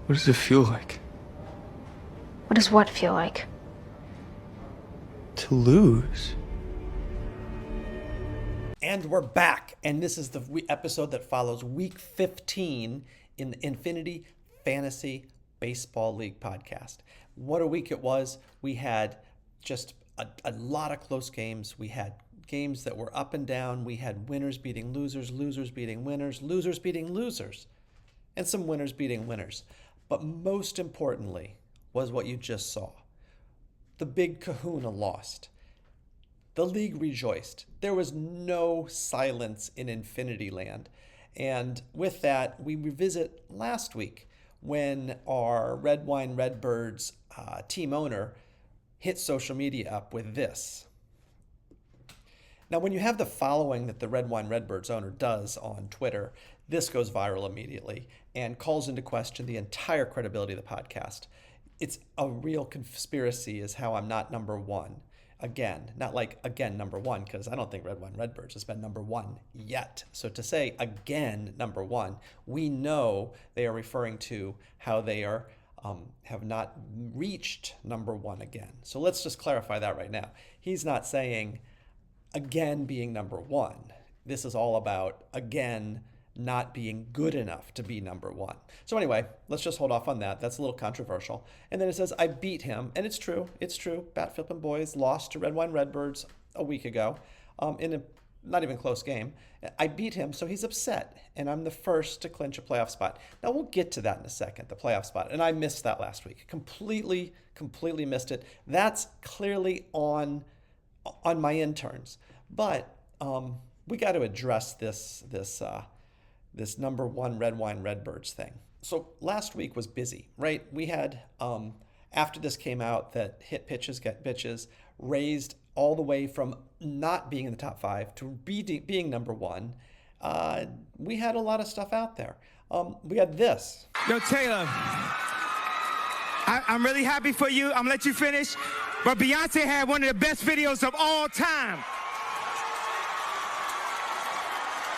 What does it feel like? What does what feel like? To lose? And we're back, and this is the episode that follows week 15 in the Infinity Fantasy Baseball League podcast. What a week it was. We had just a lot of close games. We had games that were up and down. We had winners beating losers, losers beating winners, losers beating losers, and some winners beating winners. But most importantly was what you just saw. The big kahuna lost. The league rejoiced. There was no silence in Infinity Land. And with that, we revisit last week when our Red Wine Redbirds team owner hit social media up with this. Now, when you have the following that the Red Wine Redbirds owner does on Twitter, this goes viral immediately and calls into question the entire credibility of the podcast. It's a real conspiracy is how I'm not number one. Again, not like again number one, because I don't think Red Wine Redbirds has been number one yet. So to say again number one, we know they are referring to how they are have not reached number one again. So let's just clarify that right now. He's not saying again being number one. This is all about again not being good enough to be number one. So anyway, let's just hold off on that. That's a little controversial. And then it says, I beat him. And it's true. It's true. Bat Flippin' Boys lost to Red Wine Redbirds a week ago in a not even close game. I beat him, so he's upset. And I'm the first to clinch a playoff spot. Now, we'll get to that in a second, the playoff spot. And I missed that last week. Completely missed it. That's clearly on my interns. But we got to address this number one Red Wine Redbirds thing. So last week was busy, right? We had, after this came out, that hit pitches get bitches raised all the way from not being in the top five to being number one. We had a lot of stuff out there. We had this. Yo, Taylor, I'm really happy for you. I'm gonna let you finish. But Beyonce had one of the best videos of all time.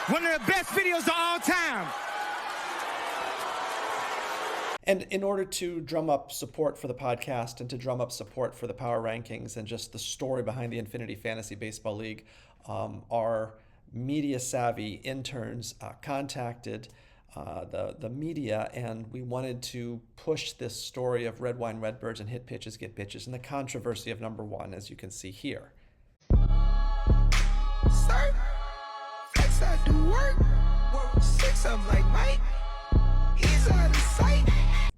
One of the best videos of all time. And in order to drum up support for the podcast and to drum up support for the power rankings and just the story behind the Infinity Fantasy Baseball League, our media savvy interns contacted the media, and we wanted to push this story of Red Wine Redbirds and hit pitches get bitches and the controversy of number one, as you can see here. Sir, flex I do work 6 I'm like Mike, he's out of sight.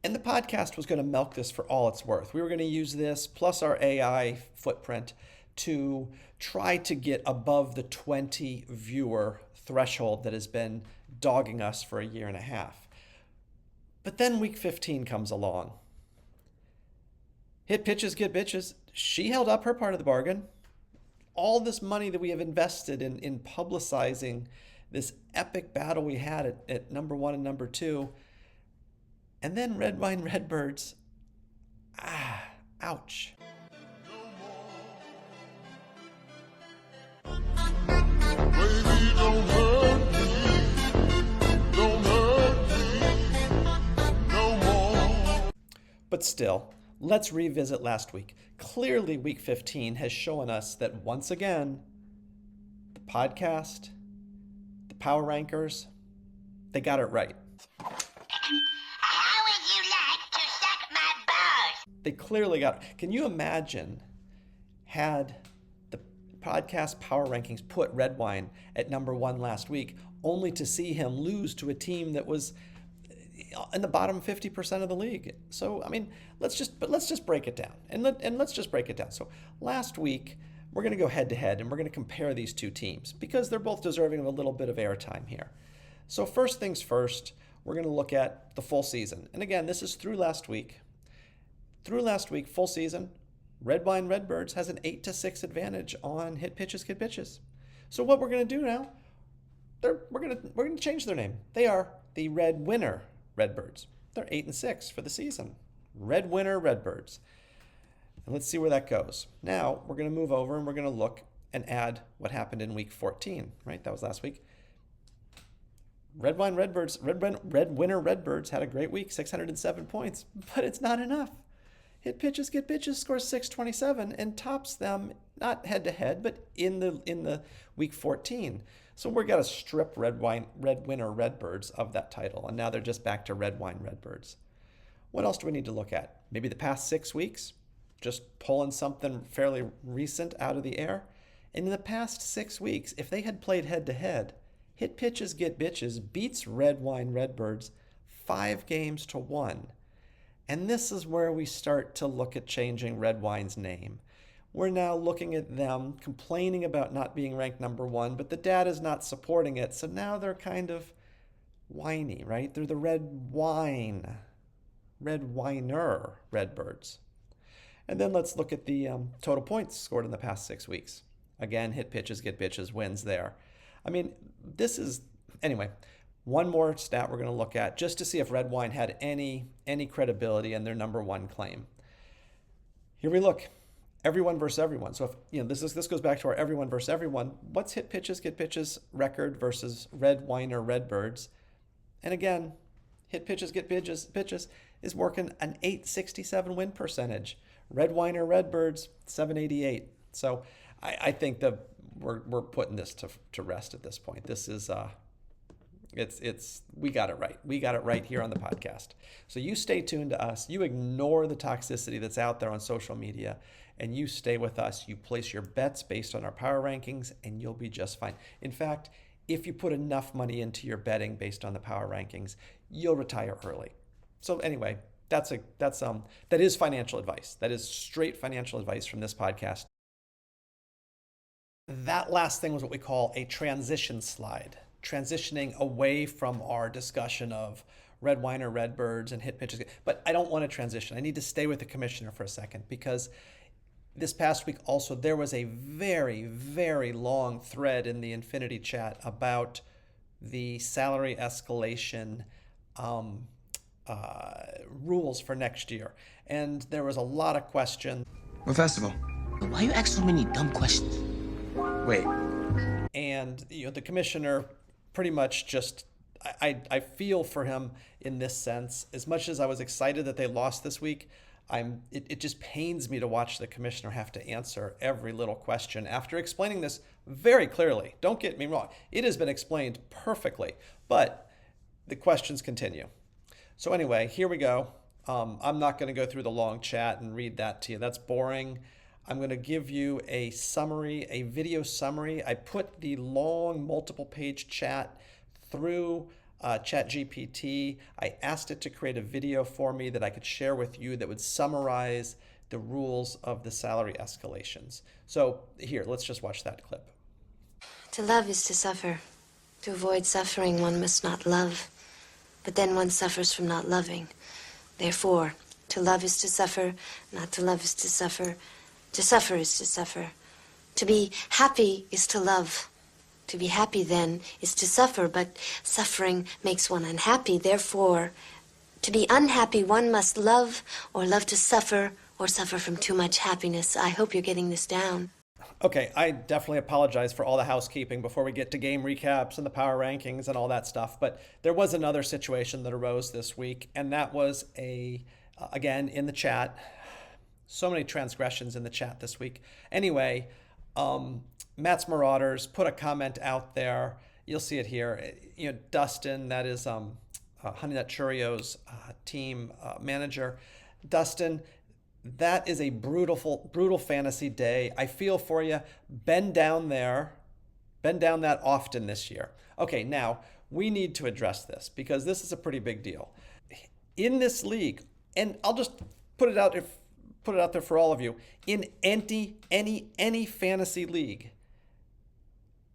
And the podcast was going to milk this for all it's worth. We were going to use this plus our AI footprint to try to get above the 20 viewer threshold that has been dogging us for a year and a half. But then week 15 comes along. Hit pitches, get bitches. She held up her part of the bargain. All this money that we have invested in publicizing this epic battle we had at number one and number two. And then Red Wine Redbirds, ouch. But still, let's revisit last week. Clearly, week 15 has shown us that once again, the podcast, the power rankers, they got it right. How would you like to suck my balls? They clearly got it. Can you imagine had the podcast power rankings put Red Wine at number one last week, only to see him lose to a team that was in the bottom 50% of the league? So, I mean, let's just break it down. And let's just break it down. So last week, we're going to go head to head and we're going to compare these two teams because they're both deserving of a little bit of airtime here. So first things first, we're going to look at the full season. And again, this is through last week. Through last week, full season, Red Wine Redbirds has an 8-6 advantage on hit pitches, get bitches. So what we're going to do now, we're going to change their name. They are the Red Winner Redbirds. They're 8-6 for the season. Red Winner Redbirds. And let's see where that goes. Now we're going to move over and we're going to look and add what happened in week 14, right? That was last week. Red Winner Redbirds had a great week, 607 points, but it's not enough. Hit Pitches Get Bitches scores 627 and tops them, not head to head, but in the week 14. So we're got to strip Red Winner Redbirds of that title, and now they're just back to Red Wine Redbirds. What else do we need to look at? Maybe the past 6 weeks, just pulling something fairly recent out of the air. And in the past 6 weeks, if they had played head to head, Hit Pitches Get Bitches beats Red Wine Redbirds 5-1. And this is where we start to look at changing Red Wine's name. We're now looking at them complaining about not being ranked number 1, but the data's not supporting it. So now they're kind of whiny, right? They're the Red Winer Redbirds. And then let's look at the total points scored in the past 6 weeks. Again, Hit Pitches Get Bitches wins there. I mean, anyway, one more stat we're going to look at just to see if Red Wine had any credibility in their number 1 claim. Here we look, everyone versus everyone. So if this goes back to our everyone versus everyone. What's Hit Pitches Get Bitches record versus Red Winer Redbirds? And again, Hit Pitches Get Bitches is working an 867 win percentage. Red Winer Redbirds 788. So I think that we're putting this to rest at this point. This is we got it right. We got it right here on the podcast. So you stay tuned to us. You ignore the toxicity that's out there on social media, and you stay with us. You place your bets based on our power rankings, and you'll be just fine. In fact, if you put enough money into your betting based on the power rankings, you'll retire early. So anyway, that is financial advice. That is straight financial advice from this podcast. That last thing was what we call a transition slide, transitioning away from our discussion of Red Winer Redbirds and Hit Pitches. But I don't want to transition. I need to stay with the commissioner for a second, because this past week also there was a very, very long thread in the Infinity chat about the salary escalation rules for next year. And there was a lot of questions. What festival? Why you ask so many dumb questions? Wait. And the commissioner pretty much just, I feel for him in this sense. As much as I was excited that they lost this week, it just pains me to watch the commissioner have to answer every little question after explaining this very clearly. Don't get me wrong. It has been explained perfectly, but the questions continue. So anyway, here we go. I'm not going to go through the long chat and read that to you. That's boring. I'm going to give you a summary, a video summary. I put the long multiple page chat through ChatGPT. I asked it to create a video for me that I could share with you that would summarize the rules of the salary escalations. So here, let's just watch that clip. To love is to suffer. To avoid suffering, one must not love. But then one suffers from not loving. Therefore, to love is to suffer, not to love is to suffer. To suffer is to suffer. To be happy is to love. To be happy, then, is to suffer, but suffering makes one unhappy. Therefore, to be unhappy, one must love, or love to suffer, or suffer from too much happiness. I hope you're getting this down. Okay, I definitely apologize for all the housekeeping before we get to game recaps and the power rankings and all that stuff. But there was another situation that arose this week, and that was again, in the chat. So many transgressions in the chat this week. Anyway, Matt's Marauders put a comment out there. You'll see it here. Dustin, that is Honey Nut Cheerios team manager. Dustin, that is a brutal fantasy day. I feel for you. Been down there. Been down that often this year. Okay, now we need to address this because this is a pretty big deal. In this league, and I'll just put it out there for all of you. In any fantasy league,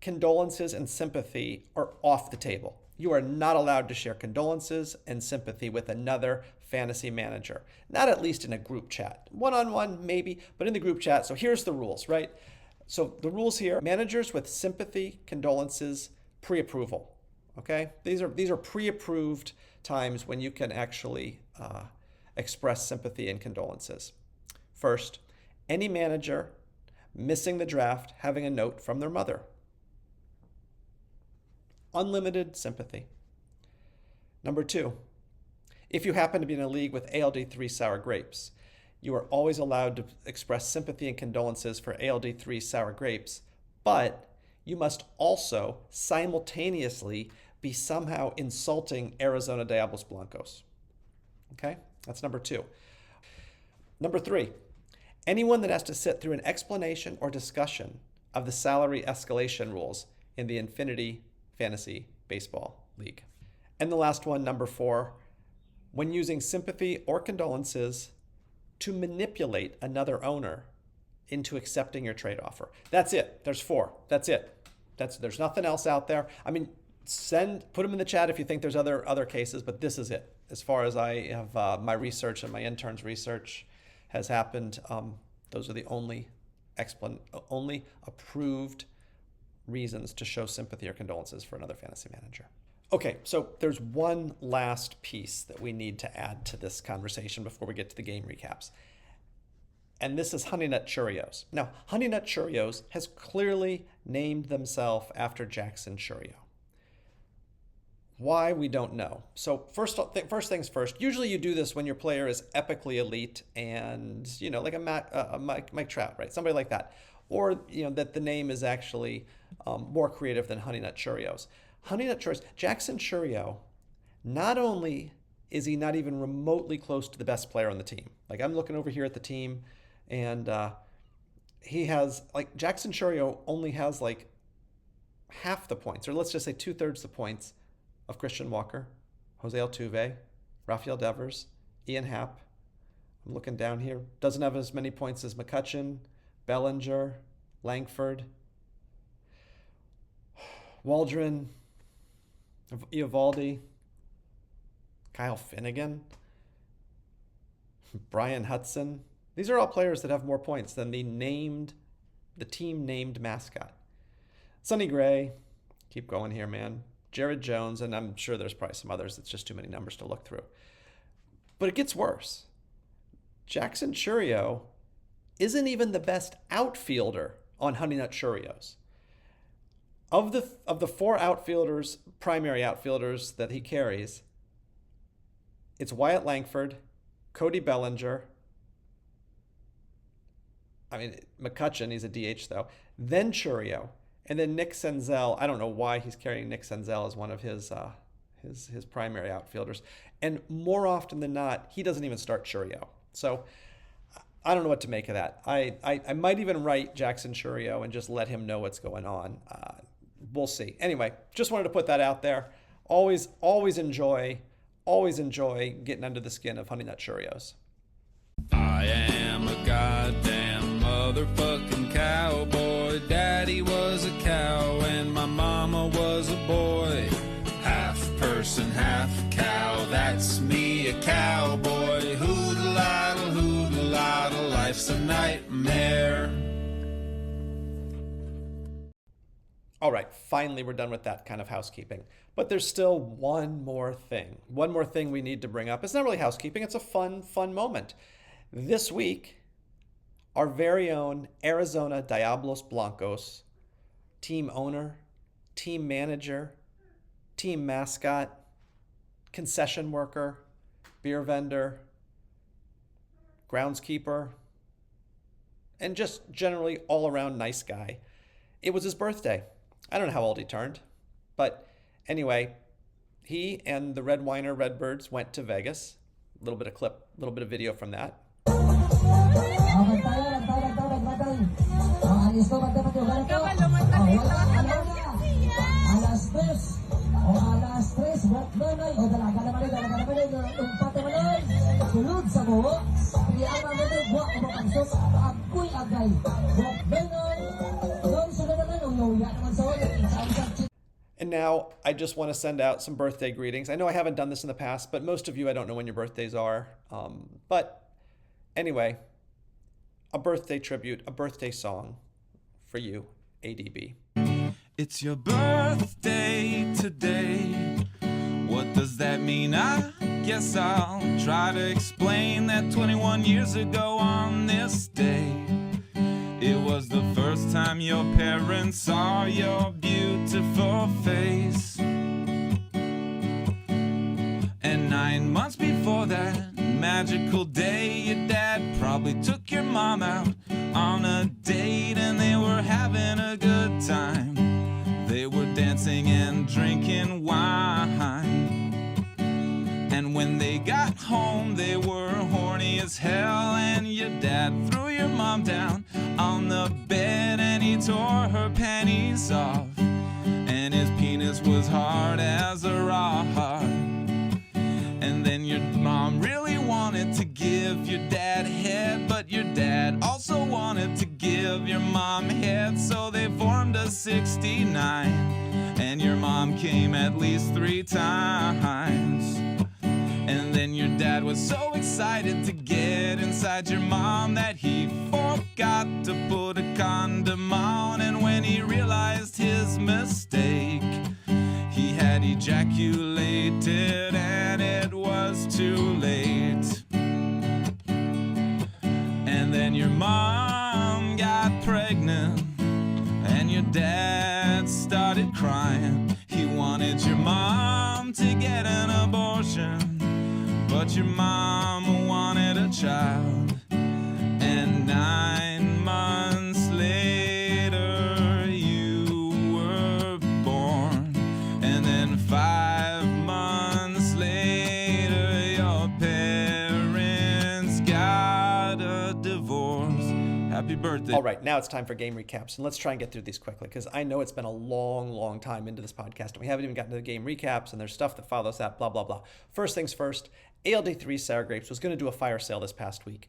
condolences and sympathy are off the table. You are not allowed to share condolences and sympathy with another fantasy manager. Not at least in a group chat. One-on-one, maybe, but in the group chat. So here's the rules, right? So the rules here, managers with sympathy, condolences, pre-approval, okay? These are pre-approved times when you can actually express sympathy and condolences. First, any manager missing the draft having a note from their mother. Unlimited sympathy. Number 2, if you happen to be in a league with ALD3 Sour Grapes, you are always allowed to express sympathy and condolences for ALD3 Sour Grapes, but you must also simultaneously be somehow insulting Arizona Diablos Blancos. Okay, that's number 2. Number 3, anyone that has to sit through an explanation or discussion of the salary escalation rules in the Infinity Fantasy Baseball League. And the last one, number 4, when using sympathy or condolences to manipulate another owner into accepting your trade offer. That's it. There's 4. That's it. There's nothing else out there. I mean, put them in the chat if you think there's other cases, but this is it. As far as I have my research and my intern's research has happened, those are the only approved reasons to show sympathy or condolences for another fantasy manager. Okay, so there's one last piece that we need to add to this conversation before we get to the game recaps. And this is Honey Nut Cheerios. Now, Honey Nut Cheerios has clearly named themselves after Jackson Chourio. Why, we don't know. So first things first, usually you do this when your player is epically elite and, like a Mike Trout, right? Somebody like that. Or, that the name is actually more creative than Honey Nut Cheerios. Honey Nut Cheerios, Jackson Chourio, not only is he not even remotely close to the best player on the team. Like, I'm looking over here at the team, and he has, Jackson Chourio only has, half the points, or let's just say 2/3 the points of Christian Walker, Jose Altuve, Rafael Devers, Ian Happ. I'm looking down here. Doesn't have as many points as McCutchen, Bellinger, Langford, Waldron, Eovaldi, Kyle Finnegan, Brian Hudson. These are all players that have more points than the team named mascot. Sonny Gray, keep going here, man. Jared Jones, and I'm sure there's probably some others. It's just too many numbers to look through. But it gets worse. Jackson Chourio isn't even the best outfielder on Honey Nut Cheerios. Of the 4 outfielders, primary outfielders that he carries, it's Wyatt Langford, Cody Bellinger, McCutchen, he's a DH though, then Chourio, and then Nick Senzel. I don't know why he's carrying Nick Senzel as one of his primary outfielders. And more often than not, he doesn't even start Chourio. So I don't know what to make of that. I might even write Jackson Chourio and just let him know what's going on. We'll see. Anyway, just wanted to put that out there. Always enjoy getting under the skin of Honey Nut Cheerios. I am a goddamn motherfucking cowboy. Daddy was a cow and my mama was a boy. Half person, half cow, that's me, a cowboy. Hoodle-idle, life's a nightmare. All right, finally we're done with that kind of housekeeping. But there's still one more thing we need to bring up. It's not really housekeeping, it's a fun moment. This week, our very own Arizona Diablos Blancos team owner, team manager, team mascot, concession worker, beer vendor, groundskeeper, and just generally all around nice guy. It was his birthday. I don't know how old he turned, but anyway, he and the Red Weiner Redbirds went to Vegas. A little bit of video from that. And now I just want to send out some birthday greetings. I know I haven't done this in the past, but most of you, I don't know when your birthdays are. But anyway, a birthday tribute, a birthday song for you, ADB. It's your birthday today. What does that mean? I guess I'll try to explain that 21 years ago on this day, it was the first time your parents saw your beautiful face. that magical day, your dad probably took your mom out on a date, and they were having a good time. They were dancing and drinking wine. And when they got home, they were horny as hell, and your dad threw your mom down on the bed, and he tore her panties off, and his penis was hard as a rock. And then your mom really wanted to give your dad head, but your dad also wanted to give your mom head, so they formed a 69, and your mom came at least 3 times. And then your dad was so excited to get inside your mom that he forgot to put a condom on, and when he realized his mistake, he had ejaculated and it was too late. And then your mom got pregnant and your dad started crying. He wanted your mom to get an abortion, but your mom wanted a child. And 9 months later you were born, and then 5 months later your parents got a divorce. Happy birthday. All right, now it's time for game recaps, and let's try and get through these quickly, because I know it's been a long time into this podcast, and we haven't even gotten to the game recaps, and there's stuff that follows that, blah, blah, blah. First things first, ALD3 Sour Grapes was going to do a fire sale this past week.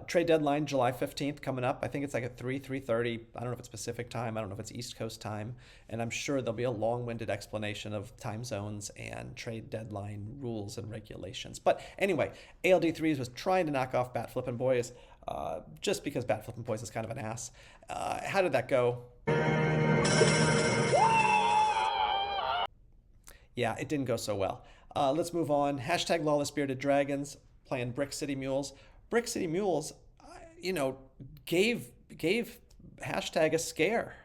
Trade deadline, July 15th, coming up. I think it's like at 3:30. I don't know if it's Pacific time. I don't know if it's East Coast time. And I'm sure there'll be a long-winded explanation of time zones and trade deadline rules and regulations. But anyway, ALD3s was trying to knock off Bat Flippin' Boys, just because Bat Flippin' Boys is kind of an ass. How did that go? Yeah, it didn't go so well. Let's move on. Hashtag Lawless Bearded Dragons playing Brick City Mules. Brick City Mules, gave hashtag a scare.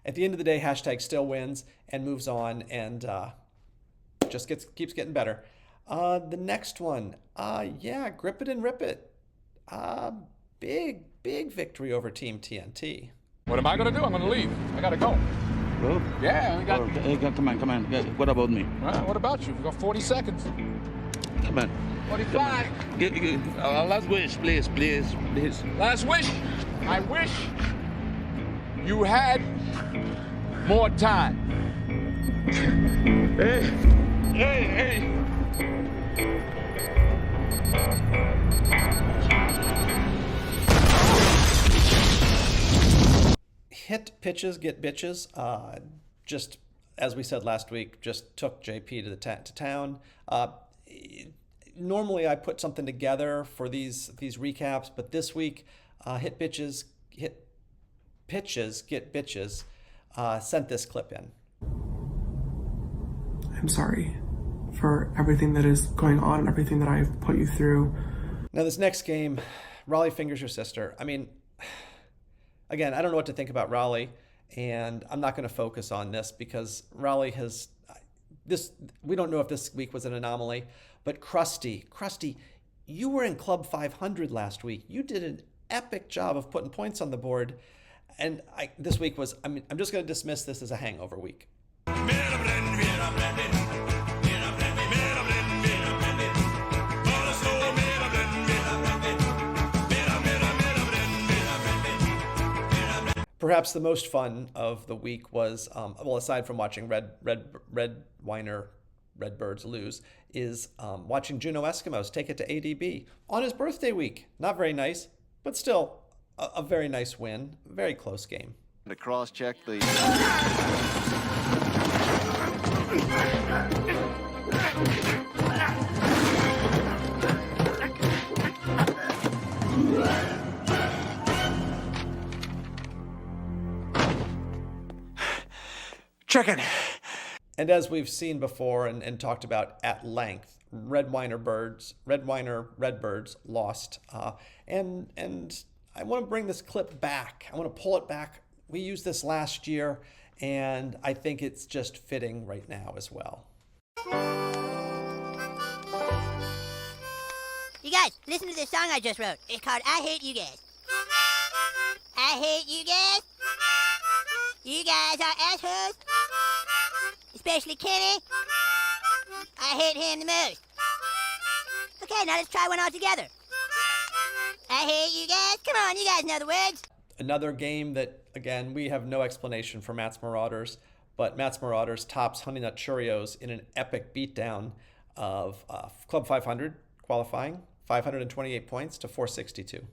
At the end of the day, hashtag still wins and moves on, and just keeps getting better. The next one, Grip It and Rip It. Big victory over Team TNT. What am I going to do? I'm going to leave. I got to go. Well, Yeah, we got... hey, come on. Yeah, what about me? What about you? We got 40 seconds. Come on. 45. Last wish, please. Last wish. I wish you had more time. Hey. Hit pitches, get bitches. Just as we said last week, just took JP to town. Normally I put something together for these recaps, but this week, hit pitches, get bitches. Sent this clip in. I'm sorry for everything that is going on and everything that I've put you through. Now this next game, Raleigh fingers your sister. I mean, again, I don't know what to think about Raleigh, and I'm not going to focus on this because Raleigh has this. We don't know if this week was an anomaly, but Krusty, you were in Club 500 last week. You did an epic job of putting points on the board, and this week was. I mean, I'm just going to dismiss this as a hangover week. Perhaps the most fun of the week was, aside from watching Redbirds lose, is watching Juneau Eskimos take it to ADB on his birthday week. Not very nice, but still a very nice win. Very close game. To cross-check the... Chicken. And as we've seen before and talked about at length, Redbirds lost. And I want to bring this clip back. I want to pull it back. We used this last year, and I think it's just fitting right now as well. You guys, listen to this song I just wrote. It's called I Hate You Guys. I hate you guys. You guys are assholes. Especially Kenny. I hate him the most. Okay, now let's try one all together. I hate you guys. Come on, you guys know the words. Another game that, again, we have no explanation for Matt's Marauders, but Matt's Marauders tops Honey Nut Cheerios in an epic beatdown of Club 500 qualifying, 528 points to 462.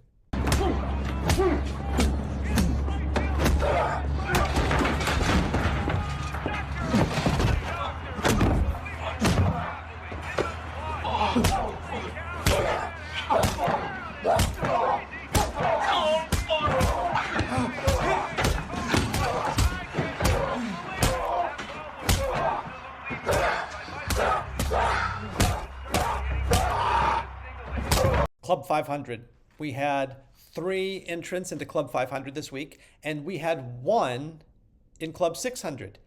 Club 500. We had 3 entrants into Club 500 this week, and we had 1 in Club 600.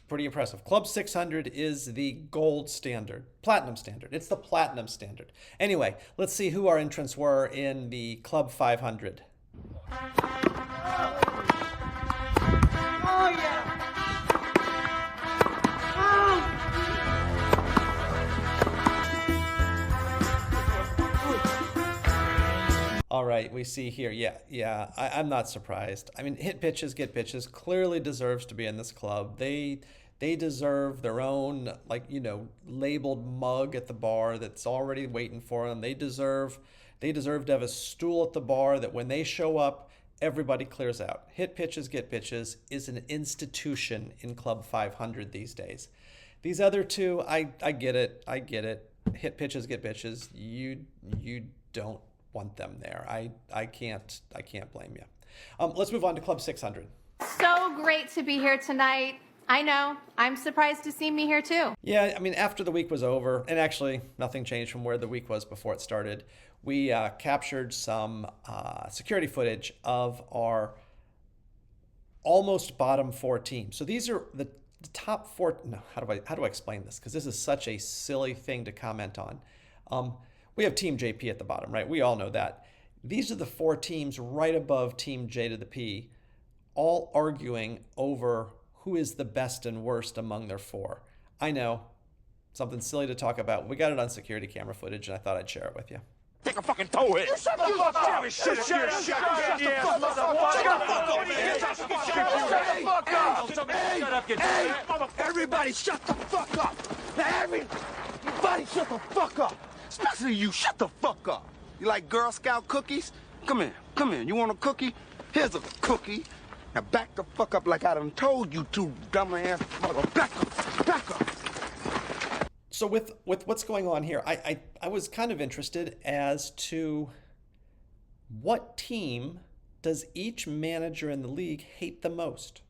Pretty impressive. Club 600 is the gold standard, platinum standard. It's the platinum standard. Anyway, let's see who our entrants were in the Club 500. Oh, yeah. All right, we see here, I'm not surprised. I mean, Hit Pitches, Get Pitches clearly deserves to be in this club. They deserve their own, labeled mug at the bar that's already waiting for them. They deserve to have a stool at the bar that when they show up, everybody clears out. Hit Pitches, Get Pitches is an institution in Club 500 these days. These other two, I get it. Hit Pitches, Get Pitches. You don't want them there. I can't blame you. Let's move on to Club 600. So great to be here tonight. I know. I'm surprised to see me here too. Yeah, I mean, after the week was over, and actually nothing changed from where the week was before it started, we captured some security footage of our almost bottom 4 teams. So these are the top 4. No, how do I explain this? Because this is such a silly thing to comment on. We have Team JP at the bottom, right? We all know that. These are the 4 teams right above Team J to the P, all arguing over who is the best and worst among their 4. I know, something silly to talk about. We got it on security camera footage, and I thought I'd share it with you. Take a fucking toe hit. Shut the fuck up. Shut the fuck up. Everybody shut the fuck up. Everybody shut the fuck up. Especially you, shut the fuck up. You like Girl Scout cookies? Come here. You want a cookie? Here's a cookie. Now back the fuck up like I done told you to, dumbass. Back up. So with what's going on here, I was kind of interested as to what team does each manager in the league hate the most?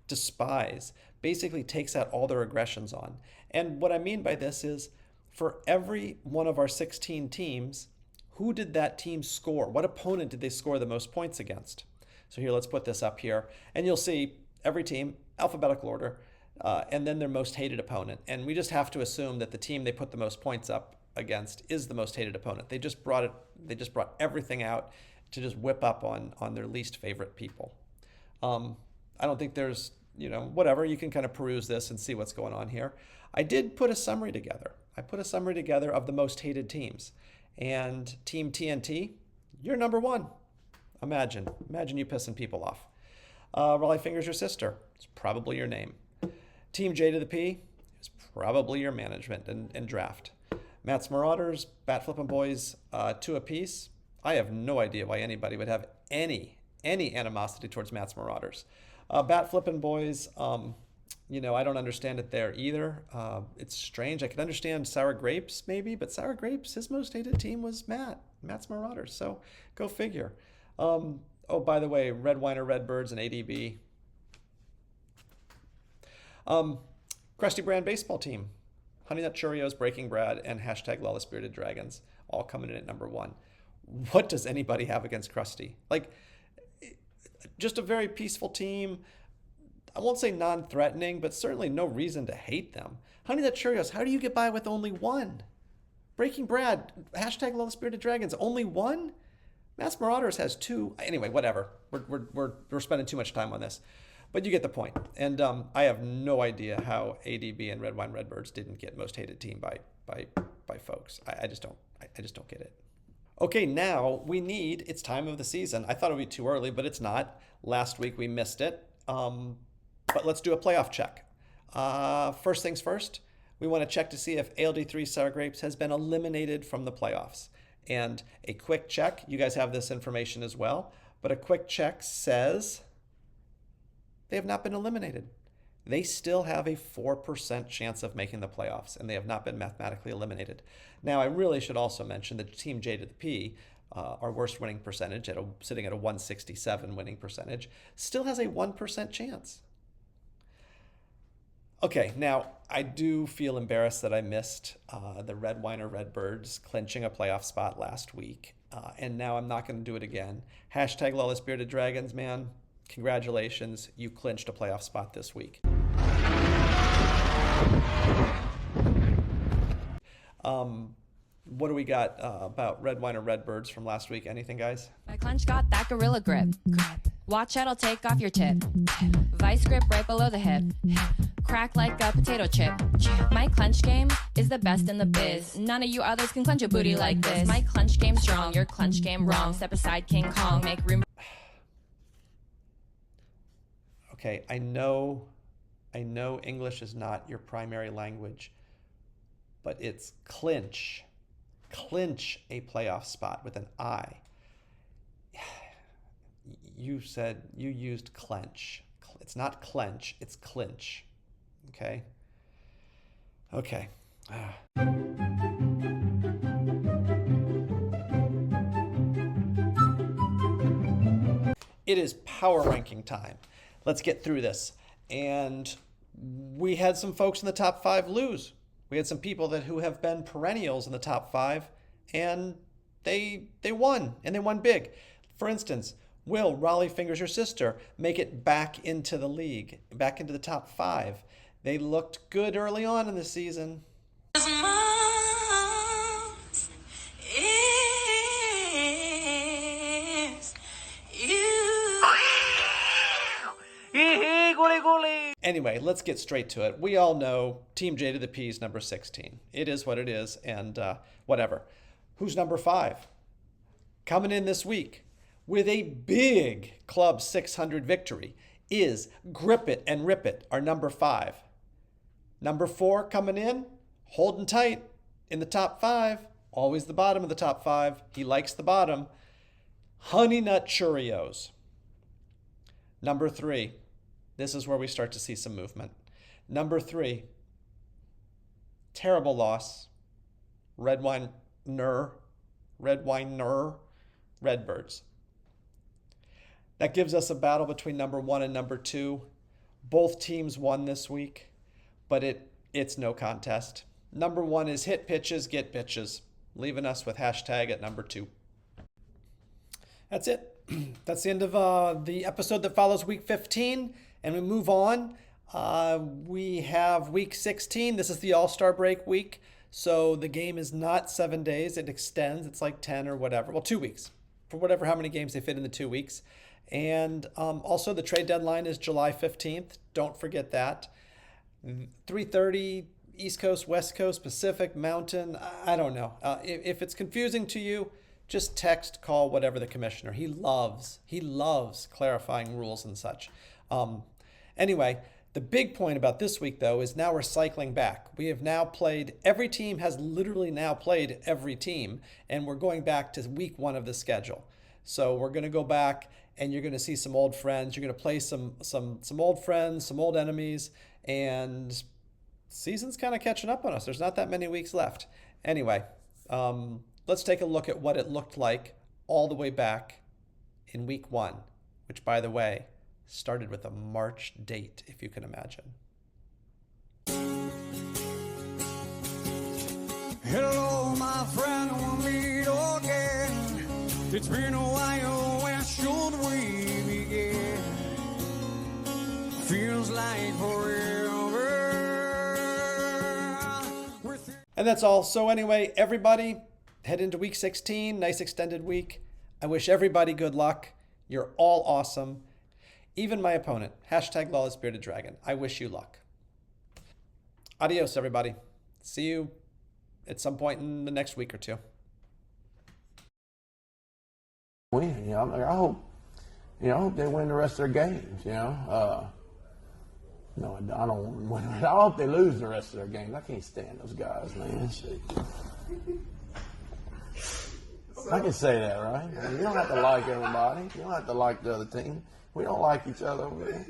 Despise. Basically takes out all their aggressions on. And what I mean by this is, for every one of our 16 teams, who did that team score? What opponent did they score the most points against? So here, let's put this up here. And you'll see every team, alphabetical order, and then their most hated opponent. And we just have to assume that the team they put the most points up against is the most hated opponent. They just brought everything out to just whip up on their least favorite people. I don't think there's, whatever. You can kind of peruse this and see what's going on here. I did put a summary together. I put a summary together of the most hated teams. And Team TNT, you're number 1. Imagine you pissing people off. Raleigh Fingers, your sister. It's probably your name. Team J to the P is probably your management and draft. Matt's Marauders, Bat Flippin' Boys, 2 apiece. I have no idea why anybody would have any animosity towards Matt's Marauders. Bat Flippin' Boys, I don't understand it there either. It's strange. I can understand Sour Grapes maybe, but Sour Grapes, his most hated team was Matt's Marauders. So go figure. Oh, by the way, Red Winer, Redbirds, and ADB. Krusty Brand baseball team. Honey Nut Cheerios, Breaking Brad, and hashtag Lawless Bearded Dragons all coming in at number 1. what does anybody have against Krusty? Like, just a very peaceful team. I won't say non-threatening, but certainly no reason to hate them. Honey Nut Cheerios, how do you get by with only one? Breaking Brad, hashtag Love Spirited Dragons, only one? Mass Marauders has two. Anyway, whatever. We're spending too much time on this. But you get the point. And I have no idea how ADB and Red Wine Redbirds didn't get most hated team by folks. I just don't get it. Okay, now it's time of the season. I thought it would be too early, but it's not. Last week we missed it. But let's do a playoff check. First things first, we want to check to see if ALD3 Sour Grapes has been eliminated from the playoffs. And a quick check, you guys have this information as well, but a quick check says they have not been eliminated. They still have a 4% chance of making the playoffs, and they have not been mathematically eliminated. Now, I really should also mention that Team J to the P, our worst winning percentage, sitting at a 167 winning percentage, still has a 1% chance. Okay, now I do feel embarrassed that I missed the Red Wine or Redbirds clinching a playoff spot last week, and now I'm not going to do it again. Hashtag Lawless Bearded Dragons, man. Congratulations, you clinched a playoff spot this week. What do we got about Red Wine or Redbirds from last week? Anything, guys? My clench got that gorilla grip. Watch out, I'll take off your tip. Vice grip right below the hip. Crack like a potato chip. My clench game is the best in the biz. None of you others can clench a booty like this. My clench game strong, your clench game wrong. Step aside, King Kong, make room. Okay, I know English is not your primary language, but it's clinch a playoff spot with an I. You used clench. It's not clench, it's clinch. Okay? Okay. It is power ranking time. Let's get through this. And we had some folks in the top 5 lose. We had some people who have been perennials in the top 5, and they won, and they won big. For instance, will Raleigh Fingers Your Sister make it back into the league, back into the top 5? They looked good early on in the season. Anyway, let's get straight to it. We all know Team J to the P is number 16. It is what it is, and whatever. Who's number 5? Coming in this week with a big Club 600 victory is Grip It and Rip It, our number 5. Number 4 coming in, holding tight in the top 5. Always the bottom of the top 5. He likes the bottom. Honey Nut Cheerios. Number 3. This is where we start to see some movement. Number 3. Terrible loss. Red Wine Redbirds. That gives us a battle between number 1 and number 2. Both teams won this week, but it's no contest. Number 1 is hit pitches, get bitches, leaving us with hashtag at number 2. That's it. That's the end of the episode that follows week 15, and we move on. We have week 16. This is the All-Star break week, so the game is not 7 days. It extends. It's like 10 or whatever. Well, 2 weeks, for how many games they fit in the 2 weeks. And also the trade deadline is July 15th. Don't forget that. 3:30 East Coast, West Coast, Pacific, Mountain. I don't know. If it's confusing to you, just text, call, whatever the commissioner. He loves clarifying rules and such. Anyway, the big point about this week, though, is now we're cycling back. We have now played, every team has literally now played every team, and we're going back to week 1 of the schedule. So we're going to go back, and you're going to see some old friends. You're going to play some old friends, some old enemies, and season's kind of catching up on us. There's not that many weeks left. Anyway, let's take a look at what it looked like all the way back in week 1, which, by the way, started with a March date, if you can imagine. Hello, my friend, we'll meet again. It's been a while, where should we begin? Feels like forever. And that's all. So anyway, everybody, head into week 16, nice extended week. I wish everybody good luck. You're all awesome. Even my opponent, hashtag Lawless Bearded Dragon. I wish you luck. Adios, everybody. See you at some point in the next week or two. Win, you know. I hope they win the rest of their games. You know. No, I don't win. I hope they lose the rest of their games. I can't stand those guys, man. I can say that, right? You don't have to like everybody. You don't have to like the other team. We don't like each other over there.